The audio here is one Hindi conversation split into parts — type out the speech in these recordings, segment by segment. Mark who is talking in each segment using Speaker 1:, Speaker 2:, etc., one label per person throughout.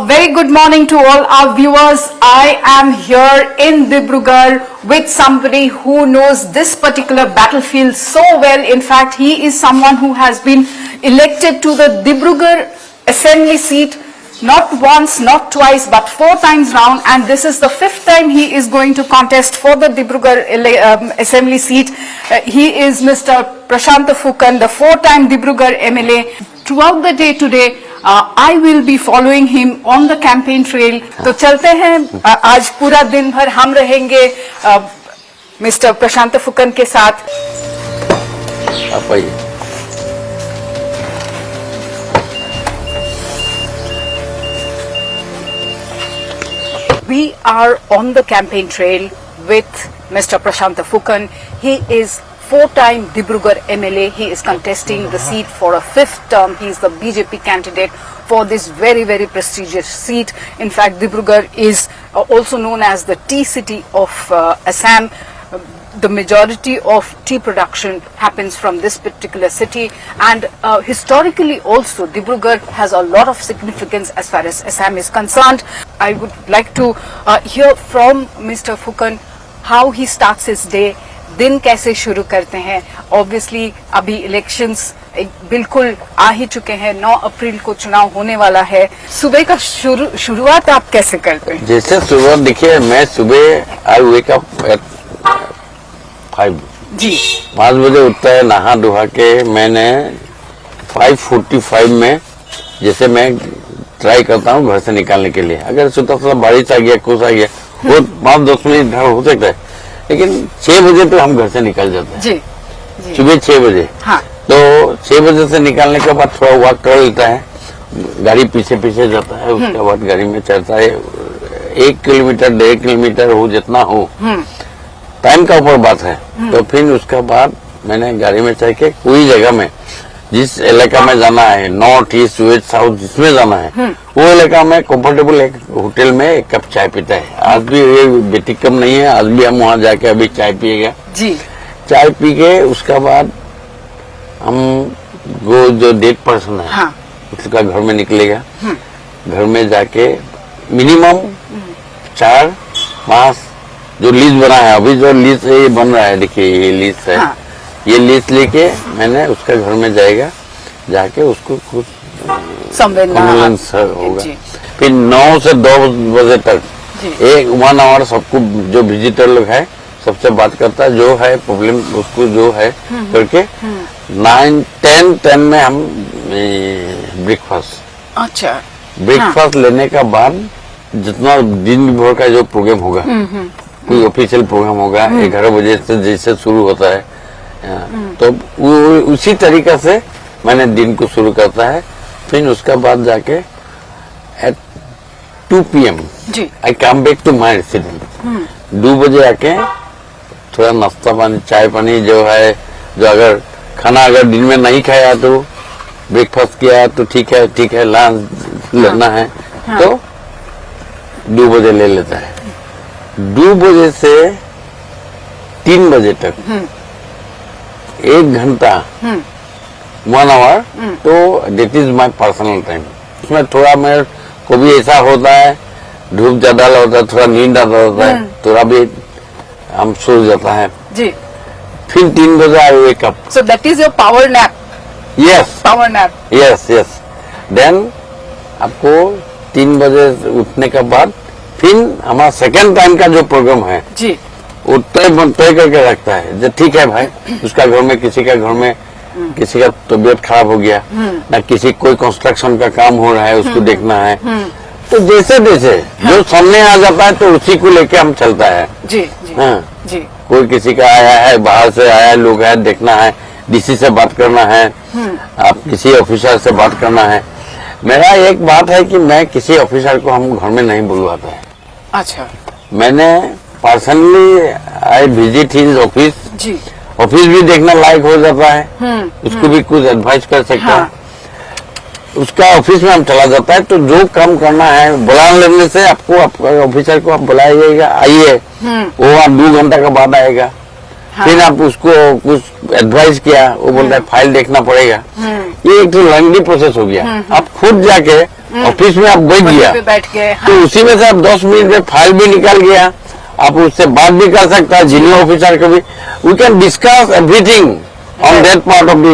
Speaker 1: A very good morning to all our viewers. I am here in Dibrugarh with somebody who knows this particular battlefield so well. In fact, he is someone who has been elected to the Dibrugarh assembly seat not once, not twice, but 4 times round, and this is the 5th time he is going to contest for the Dibrugarh assembly seat. He is Mr. Prashant Phukan, the 4-time Dibrugarh MLA. Throughout the day today, I will be following him on the campaign trail. तो चलते हैं, आज पूरा दिन भर हम रहेंगे मिस्टर प्रशांत फुकन के साथ.
Speaker 2: आप आइए.
Speaker 1: We are on the campaign trail with Mr. Prashant Phukan. He is 4-time Dibrugarh MLA. He is contesting the seat for a 5th term. He is the BJP candidate for this very, very prestigious seat. In fact, Dibrugarh is also known as the tea city of Assam. The majority of tea production happens from this particular city, and historically also Dibrugarh has a lot of significance as far as Assam is concerned. I would like to hear from Mr. Phukan how he starts his day. दिन कैसे शुरू करते हैं. ऑब्वियसली अभी इलेक्शंस बिल्कुल आ ही चुके हैं. 9 अप्रैल को चुनाव होने वाला है. सुबह का शुरुआत आप कैसे करते हैं?
Speaker 2: जैसे सुबह देखिए, मैं सुबह आई वेक अप एट 5
Speaker 1: जी
Speaker 2: 5 बजे उठता है. नहा धोहा के मैंने 5:45 में जैसे मैं ट्राई करता हूँ घर से निकालने के लिए. अगर सुबह बारिश आ गया, कुछ आ गया, वो 5-10 मिनट हो सकता है, लेकिन 6 बजे तो हम घर से निकल जाते हैं.
Speaker 1: जी
Speaker 2: सुबह 6 बजे.
Speaker 1: हाँ.
Speaker 2: तो 6 बजे से निकालने के बाद थोड़ा वॉक कर लेता है. गाड़ी पीछे पीछे जाता है. उसके बाद गाड़ी में चढ़ता है. 1 किलोमीटर 1.5 किलोमीटर हो, जितना हो, टाइम का ऊपर बात है. तो फिर उसके बाद मैंने गाड़ी में चढ़ के कोई जगह में जिस इलाका में जाना है, नॉर्थ ईस्ट वेस्ट साउथ जिसमें जाना है, वो इलाका में कंफर्टेबल एक होटल में 1 कप चाय पीता है. आज भी ये व्यतिक्रम नहीं है. आज भी हम वहाँ जाके अभी चाय पिएगा.
Speaker 1: जी
Speaker 2: चाय पी के उसके बाद हम वो जो डेट पर्सन है,
Speaker 1: हाँ.
Speaker 2: उसका घर में निकलेगा. घर में जाके मिनिमम 4-5 जो लिस्ट बना है, अभी जो लिस्ट ये बन रहा है, देखिए ये लिस्ट है.
Speaker 1: हाँ.
Speaker 2: ये लिस्ट लेके मैंने उसका घर में जाएगा. जाके उसको कुछ कन्वेंस होगा. फिर 9 से 2 बजे तक 1 आवर सबको जो विजिटर लोग है सबसे बात करता है, जो है प्रॉब्लम उसको जो है करके 9-10 में हम ब्रेकफास्ट.
Speaker 1: अच्छा.
Speaker 2: ब्रेकफास्ट लेने का बाद जितना दिन भर का जो प्रोग्राम होगा, कोई ऑफिशियल प्रोग्राम होगा 11 बजे से जैसे शुरू होता है, तो उसी तरीका से मैंने दिन को शुरू करता है. फिर उसका बाद जाके at 2 PM I come back to my residence. 2 बजे आके थोड़ा नाश्ता पानी, चाय पानी जो है, जो अगर खाना अगर दिन में नहीं खाया तो ब्रेकफास्ट किया तो ठीक है. लंच लेना है तो 2 बजे ले लेता है. 2 बजे से 3 बजे तक 1 घंटा 1 आवर, तो that is my personal time. उसमें थोड़ा मेरे को भी ऐसा होता है, धूप ज्यादा होता है, थोड़ा नींद आता होता है, थोड़ा भी हम सो जाता है.
Speaker 1: जी.
Speaker 2: फिर 3 बजे I wake up.
Speaker 1: So that is your power nap.
Speaker 2: Yes,
Speaker 1: power nap.
Speaker 2: Yes. Then आपको 3 बजे उठने के बाद फिर हमारा सेकेंड टाइम का जो प्रोग्राम है
Speaker 1: जी,
Speaker 2: वो तय करके रखता है. जो ठीक है भाई, उसका घर में किसी का घर में किसी का तबीयत खराब हो गया, ना किसी कोई कंस्ट्रक्शन का काम हो रहा है, उसको देखना है. तो जैसे जो सामने आ जाता है तो उसी को लेके हम चलता है.
Speaker 1: जी
Speaker 2: हाँ.
Speaker 1: जी.
Speaker 2: कोई किसी का आया है, बाहर से आया लोग है, देखना है, डीसी से बात करना है, आप किसी ऑफिसर से बात करना है. मेरा एक बात है कि मैं किसी ऑफिसर को हम घर में नहीं बुलवाता है.
Speaker 1: अच्छा.
Speaker 2: मैंने personally I visit his office.
Speaker 1: जी.
Speaker 2: ऑफिस भी देखना लायक हो जाता है. उसको भी कुछ एडवाइस कर सकता है. उसका ऑफिस में हम चला जाता है. तो जो काम करना है बुला लेने से आपको ऑफिसर को आप बुलाइएगा, आइए, वो 2 घंटा के बाद आएगा. फिर आप उसको कुछ एडवाइस किया, वो बोलता है फाइल देखना पड़ेगा. ये एक तो लंबी प्रोसेस हो गया. आप खुद जाके ऑफिस में आप बैठ
Speaker 1: वहीं
Speaker 2: गया
Speaker 1: पे बैठ गए, हाँ,
Speaker 2: तो उसी में से आप 10 मिनट में फाइल भी निकाल गया, आप उससे बात भी कर सकता है जीनियर ऑफिसर कभी, we can discuss everything on that part of the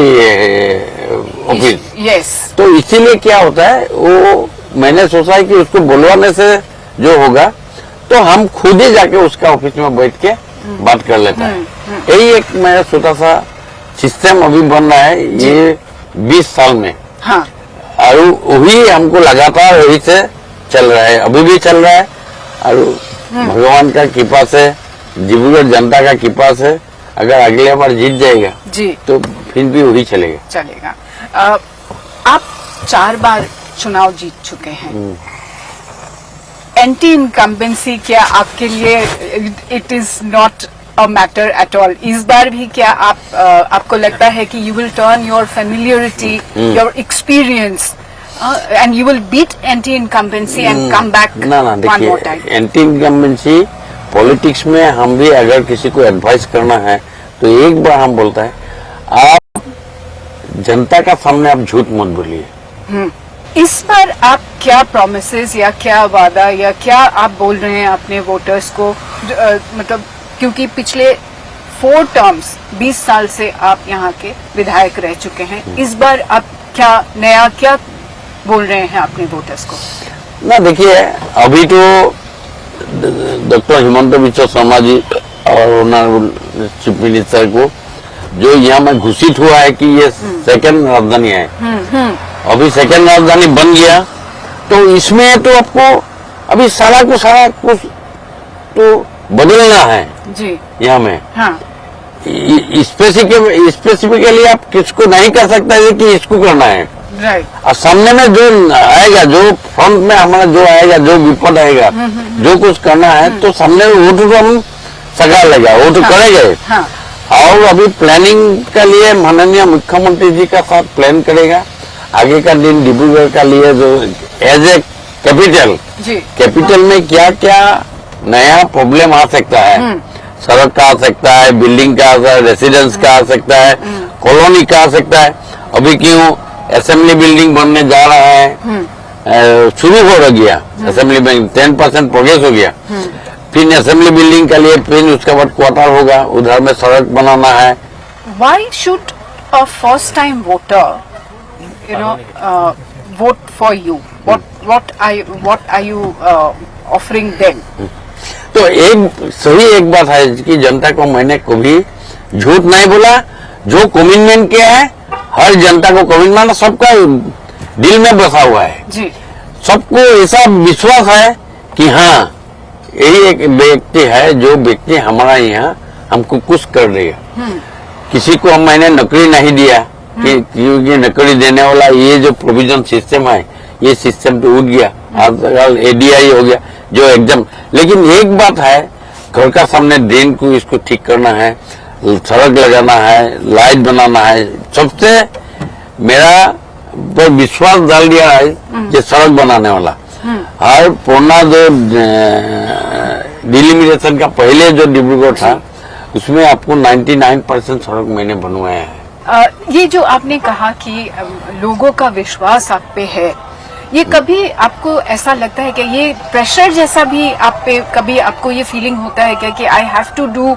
Speaker 2: office.
Speaker 1: Yes,
Speaker 2: तो इसीलिए क्या होता है, वो मैंने सोचा है कि उसको बुलवाने से जो होगा तो हम खुद ही जाके उसका ऑफिस में बैठ के बात कर लेता है। यही एक मेरा छोटा सा सिस्टम अभी बन रहा है ये 20 साल में,
Speaker 1: हाँ,
Speaker 2: और वही हमको लगातार वही से चल रहा है, अभी भी चल रहा है। और भगवान का कृपा से, डिब्रूगढ़ जनता का कृपा से अगर अगले बार जीत जाएगा
Speaker 1: जी,
Speaker 2: तो फिर भी वही चलेगा।
Speaker 1: चलेगा। आप 4 बार चुनाव जीत चुके हैं, एंटी इनकम्बेंसी क्या आपके लिए it is not a matter at all? इस बार भी क्या आपको लगता है कि you will turn your familiarity, your experience and you will beat anti incumbency and come back
Speaker 2: ना
Speaker 1: वन
Speaker 2: देखिए,
Speaker 1: more time?
Speaker 2: Anti incumbency politics में हम भी अगर किसी को एडवाइस करना है तो एक बार हम बोलता है, आप जनता का सामने आप झूठ मत बोलिए।
Speaker 1: इस बार आप क्या प्रोमिसेस या क्या वादा या क्या आप बोल रहे हैं अपने वोटर्स को, मतलब क्योंकि पिछले 4 टर्म्स 20 साल से आप यहाँ के विधायक रह चुके हैं, इस बार आप क्या नया क्या बोल रहे हैं अपने वोटर्स को?
Speaker 2: ना देखिए, अभी तो डॉक्टर हिमंत बिस्वा शर्मा जी और ऑनरेबल चीफ मिनिस्टर को जो यहाँ में घोषित हुआ है कि ये सेकंड राजधानी है, अभी सेकंड राजधानी बन गया, तो इसमें तो आपको अभी सारा कुछ तो बदलना है
Speaker 1: जी,
Speaker 2: यहाँ में।
Speaker 1: हाँ,
Speaker 2: स्पेसिफिकली आप किसको नहीं कर सकते है कि इसको करना है,
Speaker 1: राइट,
Speaker 2: और सामने में जो आएगा, जो फ्रंट में हमारा जो आएगा, जो विपद आएगा, जो कुछ करना है तो सामने वो तो हम सका लेगा, वो तो करेंगे।
Speaker 1: हाँ,
Speaker 2: और अभी प्लानिंग के लिए माननीय मुख्यमंत्री जी का साथ प्लान करेगा आगे का दिन डिब्रूगढ़ का लिए, जो एज ए कैपिटल में क्या क्या नया प्रॉब्लम आ सकता है, सड़क का आ सकता है, बिल्डिंग का आ सकता है, रेसिडेंस का आ सकता है, कॉलोनी का आ सकता है। अभी क्यों असेंबली बिल्डिंग बनने जा रहा है, शुरू हो गया असेंबली बिल्डिंग, 10% प्रोग्रेस हो गया, फिर असेंबली बिल्डिंग के लिए फिर उसके बाद क्वार्टर होगा, उधर में सड़क बनाना है।
Speaker 1: Why should a first-time voter, vote for you? What are you offering them?
Speaker 2: तो एक बात है कि जनता को मैंने कभी झूठ नहीं बोला, जो कमिटमेंट किया है हर जनता को कमिटमेंट सबका दिल में बसा हुआ है
Speaker 1: जी,
Speaker 2: सबको ऐसा विश्वास है कि हाँ यही एक व्यक्ति है जो व्यक्ति हमारा यहाँ हमको कुछ कर देगा। किसी को मैंने नौकरी नहीं दिया क्योंकि नौकरी देने वाला ये जो प्रोविजन सिस्टम है ये सिस्टम तो उठ गया, आजकल एडीआई हो गया जो एकदम। लेकिन एक बात है, घर का सामने ड्रेन को इसको ठीक करना है, सड़क लगाना है, लाइट बनाना है, सबसे मेरा पर विश्वास डाल दिया है कि सड़क बनाने वाला। और पुराना जो डिलिमिटेशन का पहले जो डिब्रूगढ़ था उसमें आपको 99% सड़क मैंने बनवाया है।
Speaker 1: ये जो आपने कहा कि लोगों का विश्वास आप पे है, ये कभी आपको ऐसा लगता है कि ये प्रेशर जैसा भी आप पे कभी आपको ये फीलिंग होता है क्या कि I have to do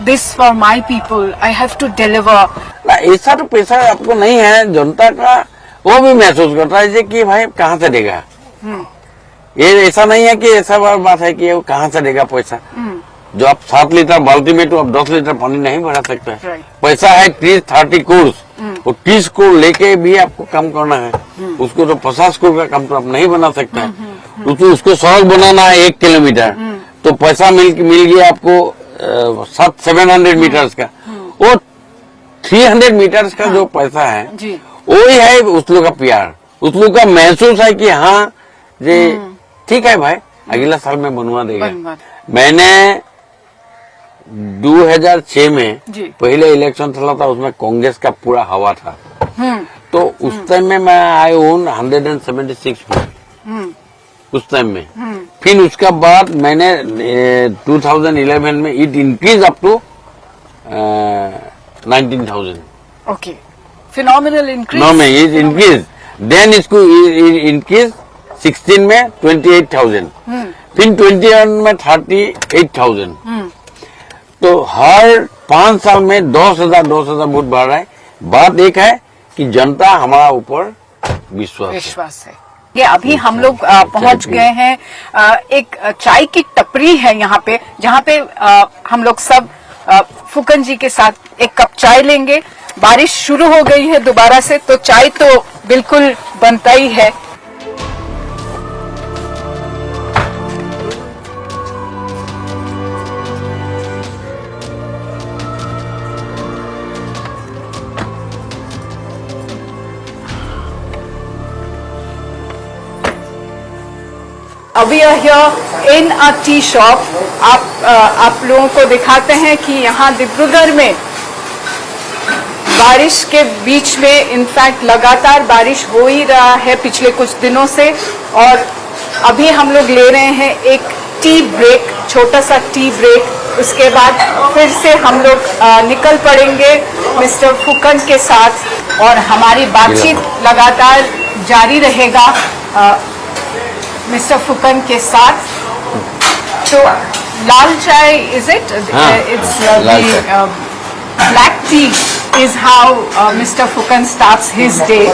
Speaker 1: this for my people, I have to deliver?
Speaker 2: ऐसा तो प्रेशर आपको नहीं है, जनता का वो भी महसूस करता है कि भाई कहाँ से देगा। ये ऐसा नहीं है कि ऐसा बात है कि वो कहाँ से देगा पैसा। जो आप 7 लीटर बाल्टी में तो आप 10 लीटर पानी नहीं भरा सकते हैं। पैसा है 30-30 कोर्स, वो 30 कोर्स लेके भी आपको काम करना है, उसको तो 50 कोर्स का काम तो आप नहीं बना सकते हैं। तो उसको सड़क बनाना है 1 किलोमीटर, तो पैसा मिल गया आपको 700-700 मीटर्स का, वो 300 मीटर्स का जो पैसा है वही है उस लोग का प्यार, उस लोग का महसूस है कि हाँ जी ठीक है भाई अगला साल में बनवा देगा। मैंने 2006 में पहले इलेक्शन चला था, उसमें कांग्रेस का पूरा हवा था, तो उस टाइम में मैं आई ओन 176 उस टाइम में। फिर उसका बाद मैंने 2011 में it increase up to 19,000।
Speaker 1: Okay, phenomenal increase.
Speaker 2: No में इट इंक्रीज देन इसको इंक्रीज 16 में 28,000, फिर 21 में 38,000। तो हर 5 साल में 10,000 वोट बढ़ रहा है। बात एक है कि जनता हमारा ऊपर विश्वास है।
Speaker 1: ये अभी हम लोग पहुंच गए हैं, एक चाय की टपरी है यहाँ पे, जहाँ पे हम लोग सब फुकन जी के साथ एक कप चाय लेंगे। बारिश शुरू हो गई है दोबारा से, तो चाय तो बिल्कुल बनता ही है। अभी here in a tea shop आप लोगों को दिखाते हैं कि यहाँ डिब्रूगढ़ में बारिश के बीच में इनफैक्ट लगातार बारिश हो ही रहा है पिछले कुछ दिनों से। और अभी हम लोग ले रहे हैं एक टी ब्रेक, छोटा सा टी ब्रेक। उसके बाद फिर से हम लोग निकल पड़ेंगे मिस्टर फुकन के साथ और हमारी बातचीत लगातार जारी रहेगा मिस्टर फुकन के साथ। तो लाल चाय is it? It's black T is how Mr. Fukan starts his day.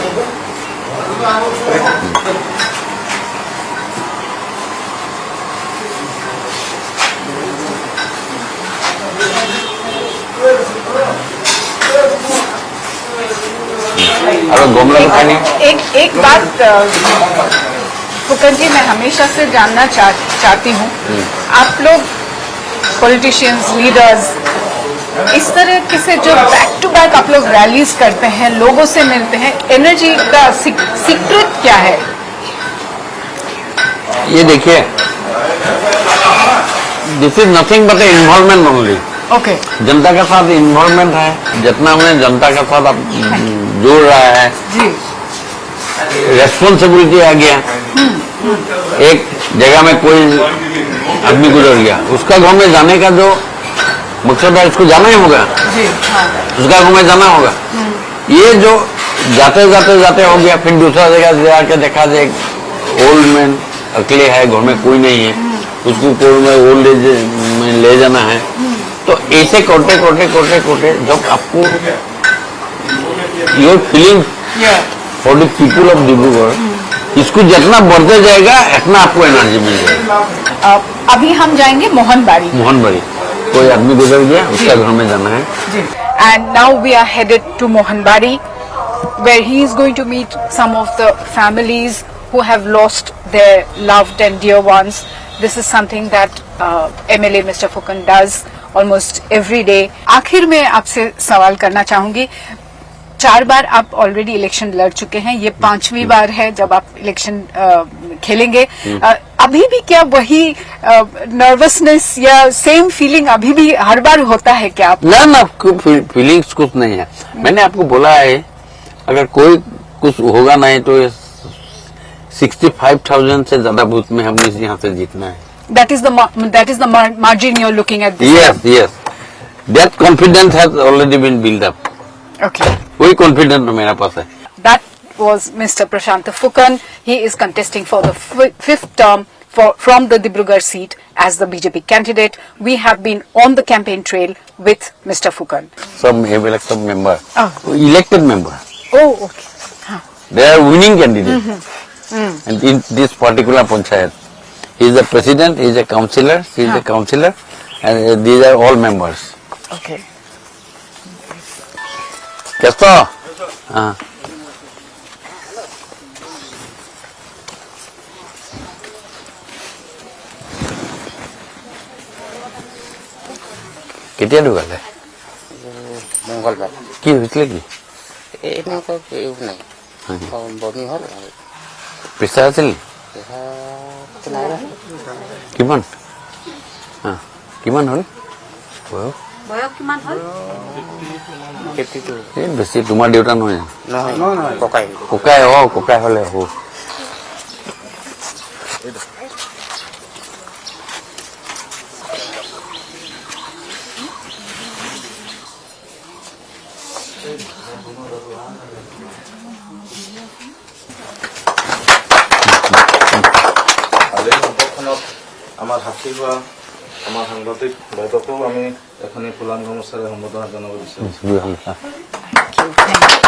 Speaker 1: एक बात फुकन जी, मैं हमेशा से जानना चाहती हूँ, आप लोग पॉलिटिशियंस, लीडर्स, इस तरह से जो बैक टू बैक आप लोग रैलीज करते हैं, लोगों से मिलते हैं, एनर्जी का सीक्रेट क्या है?
Speaker 2: ये देखिए, this is nothing but involvement only.
Speaker 1: Okay,
Speaker 2: जनता के साथ इन्वॉल्वमेंट है, जितना हमें जनता के साथ जोड़ रहा है
Speaker 1: जी,
Speaker 2: रेस्पॉन्सिबिलिटी आ गया। एक जगह में कोई आदमी गुजर गया, उसका गांव में जाने का जो मकसद है, उसको जाना ही होगा
Speaker 1: जी, हाँ।
Speaker 2: उसका गाँव में जाना होगा। ये जो जाते हो गया, फिर दूसरा जगह जाके देखा जाए ओल्ड मैन अकेले है, घर में कोई नहीं है, उसको कोई में ओल्ड एज में ले जाना है। तो ऐसे करते जब आपको your feeling for the people of Dibrugarh, इसको जितना बढ़ते जाएगा इतना आपको एनर्जी मिल जाएगी।
Speaker 1: अभी हम जाएंगे मोहनबाड़ी।
Speaker 2: कोई आदमी गुजर गया, उसका घर में जाना है जी।
Speaker 1: And now we are headed to Mohanbari, where he is going to meet some of the families who have lost their loved and dear ones. This is something that MLA Mr. Fukan does almost every day. आखिर में आपसे सवाल करना चाहूंगी, 4 बार आप ऑलरेडी इलेक्शन लड़ चुके हैं, ये 5वीं बार है जब आप इलेक्शन खेलेंगे। अभी भी क्या वही नर्वसनेस या सेम फीलिंग अभी भी हर बार होता है क्या?
Speaker 2: ना फीलिंग्स कुछ नहीं है। मैंने आपको बोला है, अगर कोई कुछ होगा नहीं तो 65,000 से ज्यादा बूथ में हमने यहाँ से जीतना है।
Speaker 1: That is the margin you're looking at this
Speaker 2: yes time. Yes, that confidence has already been built up.
Speaker 1: Okay,
Speaker 2: वही कॉन्फिडेंस मेरा पास है।
Speaker 1: That was Mr. Prashantha Fukan. He is contesting for the 5th term from the Dibrugarh seat as the BJP candidate. We have been on the campaign trail with Mr. Fukan.
Speaker 2: Some member, elected member.
Speaker 1: Oh, okay. Huh.
Speaker 2: They are winning candidates. And in this particular panchayat, he is the president, he is a councillor, she is a councillor, and these are all members.
Speaker 1: Okay.
Speaker 2: कैसा? हाँ। কেতিয়া ঢুকালে?
Speaker 3: মঙ্গলবার।
Speaker 2: কি হৈছিলে কি?
Speaker 3: এনেকুৱা একো নাই, বমি হ'ল।
Speaker 2: প্ৰেছাৰ আছিল? কিমান? কিমান হ'ল?
Speaker 1: বয়স কিমান হ'ল?
Speaker 2: বেছি। তোমাৰ দেউতা নহয়?
Speaker 3: নহয়, ককাই।
Speaker 2: ককাই হ'লে হ'ব।
Speaker 4: আজিৰ সম্পৰ্কখনত আমাৰ সাক্ষী হোৱা আমাৰ সাংবাদিক বাইদেউকো আমি এখনি ফুলাম গামোচাৰে সম্বোধনা জনাব বিচাৰিছোঁ।
Speaker 1: Thank you.